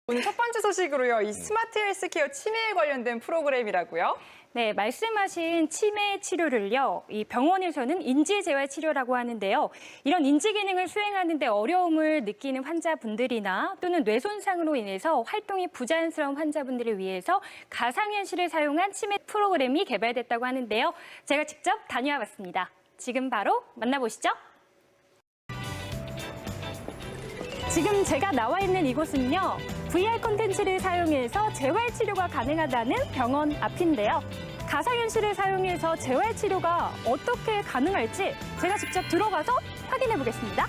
오늘 첫 번째 소식으로요. 이 스마트 헬스케어 치매에 관련된 프로그램이라고요? 네, 말씀하신 치매 치료를요, 이 병원에서는 인지재활 치료라고 하는데요. 이런 인지 기능을 수행하는 데 어려움을 느끼는 환자분들이나 또는 뇌 손상으로 인해서 활동이 부자연스러운 환자분들을 위해서 가상현실을 사용한 치매 프로그램이 개발됐다고 하는데요. 제가 직접 다녀와 봤습니다. 지금 바로 만나보시죠. 지금 제가 나와 있는 이곳은요, VR 콘텐츠를 사용해서 재활치료가 가능하다는 병원 앞인데요. 가상현실을 사용해서 재활치료가 어떻게 가능할지 제가 직접 들어가서 확인해 보겠습니다.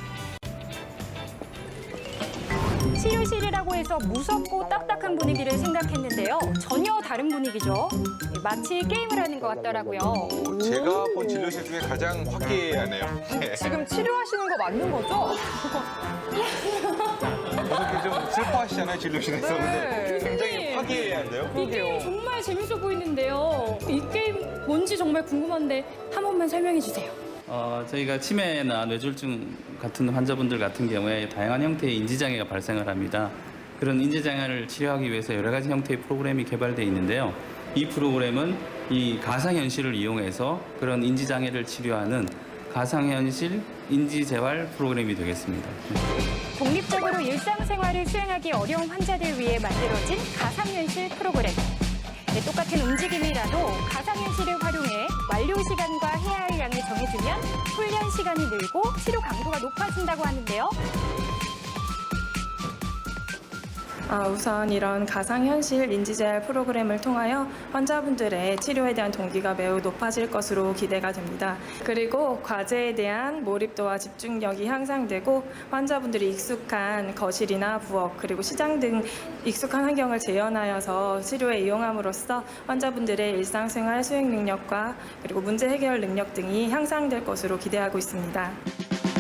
치료실이라고 해서 무섭고 딱딱한 분위기를 생각했는데요. 전혀 다른 분위기죠. 마치 게임을 하는 것 같더라고요. 제가 본 진료실 중에 가장 화기애애하네요. 지금 치료하시는 거 맞는 거죠? 이렇게 좀 슬퍼하시잖아요, 진료실에서. 네. 근데 굉장히 화기애애한데요? 이 게임 정말 재밌어 보이는데요. 이 게임 뭔지 정말 궁금한데 한 번만 설명해 주세요. 저희가 치매나 뇌졸중 같은 환자분들 같은 경우에 다양한 형태의 인지장애가 발생을 합니다. 그런 인지장애를 치료하기 위해서 여러 가지 형태의 프로그램이 개발되어 있는데요. 이 프로그램은 이 가상현실을 이용해서 그런 인지장애를 치료하는 가상현실 인지재활 프로그램이 되겠습니다. 독립적으로 일상생활을 수행하기 어려운 환자들 위해 만들어진 가상현실 프로그램. 네, 똑같은 움직임이라도 가상현실을 활용해 완료 시간과 해야 할 양을 정해주면 훈련 시간이 늘고 치료 강도가 높아진다고 하는데요. 우선 이런 가상현실 인지재활 프로그램을 통하여 환자분들의 치료에 대한 동기가 매우 높아질 것으로 기대가 됩니다. 그리고 과제에 대한 몰입도와 집중력이 향상되고 환자분들이 익숙한 거실이나 부엌 그리고 시장 등 익숙한 환경을 재현하여서 치료에 이용함으로써 환자분들의 일상생활 수행 능력과 그리고 문제 해결 능력 등이 향상될 것으로 기대하고 있습니다.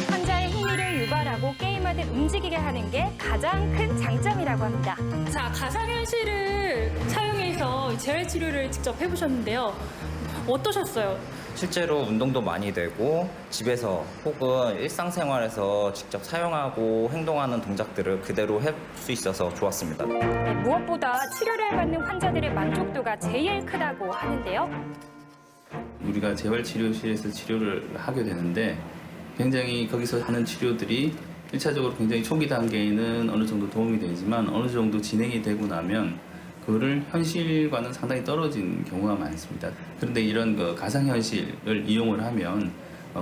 환자의 흥미를 유발하고 게임하듯 움직이게 하는 게 가장 큰 장점이라고 합니다. 자, 가상현실을 사용해서 재활치료를 직접 해보셨는데요. 어떠셨어요? 실제로 운동도 많이 되고 집에서 혹은 일상생활에서 직접 사용하고 행동하는 동작들을 그대로 할 수 있어서 좋았습니다. 네, 무엇보다 치료를 받는 환자들의 만족도가 제일 크다고 하는데요. 우리가 재활치료실에서 치료를 하게 되는데 굉장히 거기서 하는 치료들이 1차적으로 굉장히 초기 단계에는 어느 정도 도움이 되지만 어느 정도 진행이 되고 나면 그거를 현실과는 상당히 떨어진 경우가 많습니다. 그런데 이런 가상현실을 이용을 하면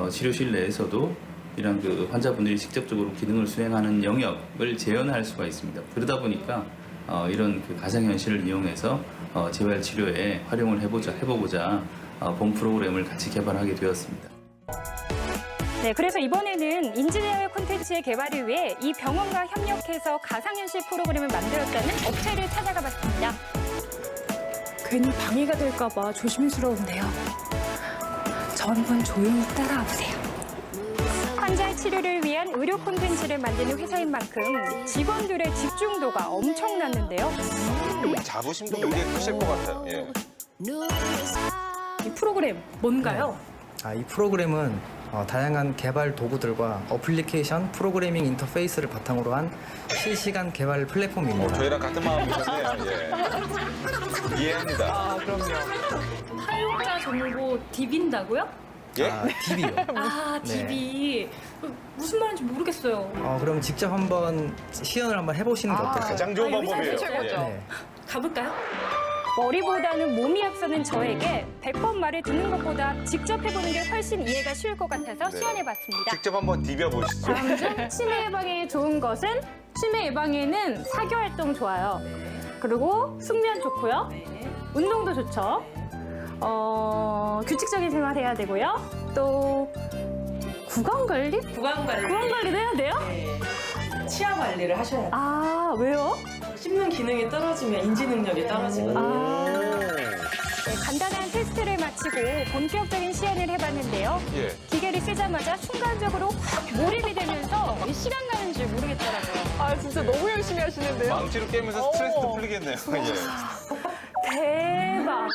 치료실 내에서도 이런 환자분들이 직접적으로 기능을 수행하는 영역을 재현할 수가 있습니다. 그러다 보니까 이런 가상현실을 이용해서 재활치료에 활용을 해보고자 본 프로그램을 같이 개발하게 되었습니다. 네, 그래서 이번에는 인지재활 콘텐츠의 개발을 위해 이 병원과 협력해서 가상현실 프로그램을 만들었다는 업체를 찾아가 봤습니다. 괜히 방해가 될까 봐 조심스러운데요. 저 한번 조용히 따라와 보세요. 환자의 치료를 위한 의료 콘텐츠를 만드는 회사인 만큼 직원들의 집중도가 엄청났는데요. 자부심도 굉장히 크실 것 같아요. 예. 이 프로그램 뭔가요? 이 프로그램은 다양한 개발 도구들과 어플리케이션, 프로그래밍 인터페이스를 바탕으로 한 실시간 개발 플랫폼입니다. 저희랑 같은 마음이셨네요. 예. 이해합니다. 그럼요. 사용자 정보 DB인다고요? 예? DB요. DB. 무슨 말인지 모르겠어요. 그럼 직접 한번 시연을 한번 해보시는 게 어떨까요? 가장 좋은 방법이에요. 최고죠. 네. 가볼까요? 머리보다는 몸이 앞서는 저에게 100번 말을 듣는 것보다 직접 해보는 게 훨씬 이해가 쉬울 것 같아서 네. 시연해봤습니다. 직접 한번 디벼보시죠. 다음 중 치매 예방에 좋은 것은 치매 예방에는 사교활동 좋아요. 그리고 숙면 좋고요. 운동도 좋죠. 규칙적인 생활 해야 되고요. 또 구강관리? 구강관리도 해야 돼요? 치아 관리를 하셔야 돼요. 왜요? 씹는 기능이 떨어지면 인지 능력이 떨어지거든요. 네, 간단한 테스트를 마치고 본격적인 시연을 해봤는데요. 예. 기계를 쓰자마자 순간적으로 확 몰입이 되면서 이 시간 가는 줄 모르겠더라고요. 진짜 너무 열심히 하시는데요? 망치로 깨면서 스트레스도 풀리겠네요. 예. 대박!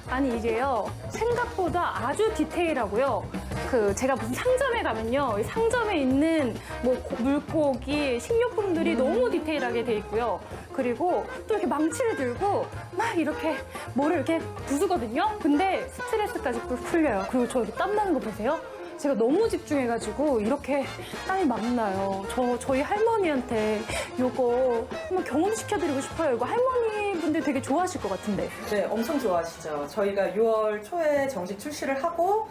아니 이게요 생각보다 아주 디테일하고요. 제가 무슨 상점에 가면요. 이 상점에 있는 뭐 물고기, 식료품들이 너무 디테일하게 돼 있고요. 그리고 또 이렇게 망치를 들고 막 이렇게 뭐를 이렇게 부수거든요. 근데 스트레스까지 풀려요. 그리고 저 여기 땀 나는 거 보세요. 제가 너무 집중해가지고 이렇게 땀이 막 나요. 저희 할머니한테 이거 한번 경험시켜드리고 싶어요. 이거 할머니분들 되게 좋아하실 것 같은데. 네, 엄청 좋아하시죠. 저희가 6월 초에 정식 출시를 하고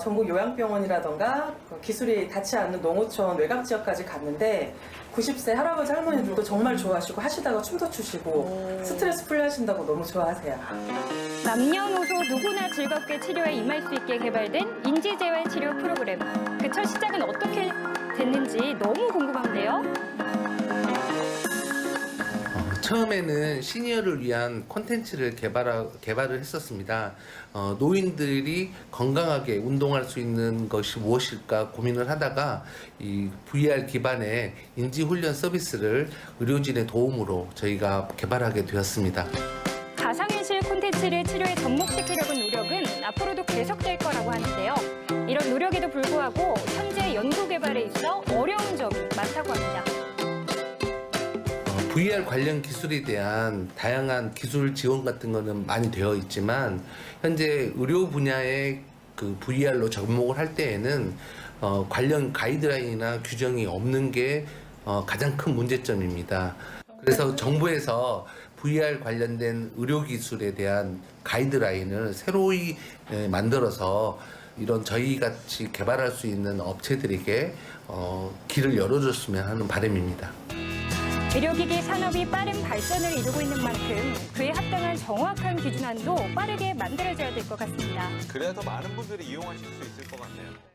전국 요양병원이라던가 기술이 닿지 않는 농어촌 외곽 지역까지 갔는데 90세 할아버지 할머니들도 정말 좋아하시고 하시다가 춤도 추시고 스트레스 풀려 하신다고 너무 좋아하세요. 남녀노소 누구나 즐겁게 치료에 임할 수 있게 개발된 인지재활 치료 프로그램. 그 첫 시작은 어떻게 됐는지 너무 궁금한데요. 처음에는 시니어를 위한 콘텐츠를 개발을 했었습니다. 노인들이 건강하게 운동할 수 있는 것이 무엇일까 고민을 하다가 이 VR 기반의 인지훈련 서비스를 의료진의 도움으로 저희가 개발하게 되었습니다. 가상현실 콘텐츠를 치료에 접목시키려는 노력은 앞으로도 계속될 거라고 하는데요. 이런 노력에도 불구하고 현재 연구 개발에 있어 어려운 점이 많다고 합니다. VR 관련 기술에 대한 다양한 기술 지원 같은 거는 많이 되어 있지만 현재 의료 분야의 그 VR로 접목을 할 때에는 관련 가이드라인이나 규정이 없는 게 가장 큰 문제점입니다. 그래서 정부에서 VR 관련된 의료 기술에 대한 가이드라인을 새로이 만들어서 이런 저희 같이 개발할 수 있는 업체들에게 길을 열어줬으면 하는 바람입니다. 의료기기 산업이 빠른 발전을 이루고 있는 만큼 그에 합당한 정확한 기준안도 빠르게 만들어져야 될 것 같습니다. 그래야 더 많은 분들이 이용하실 수 있을 것 같네요.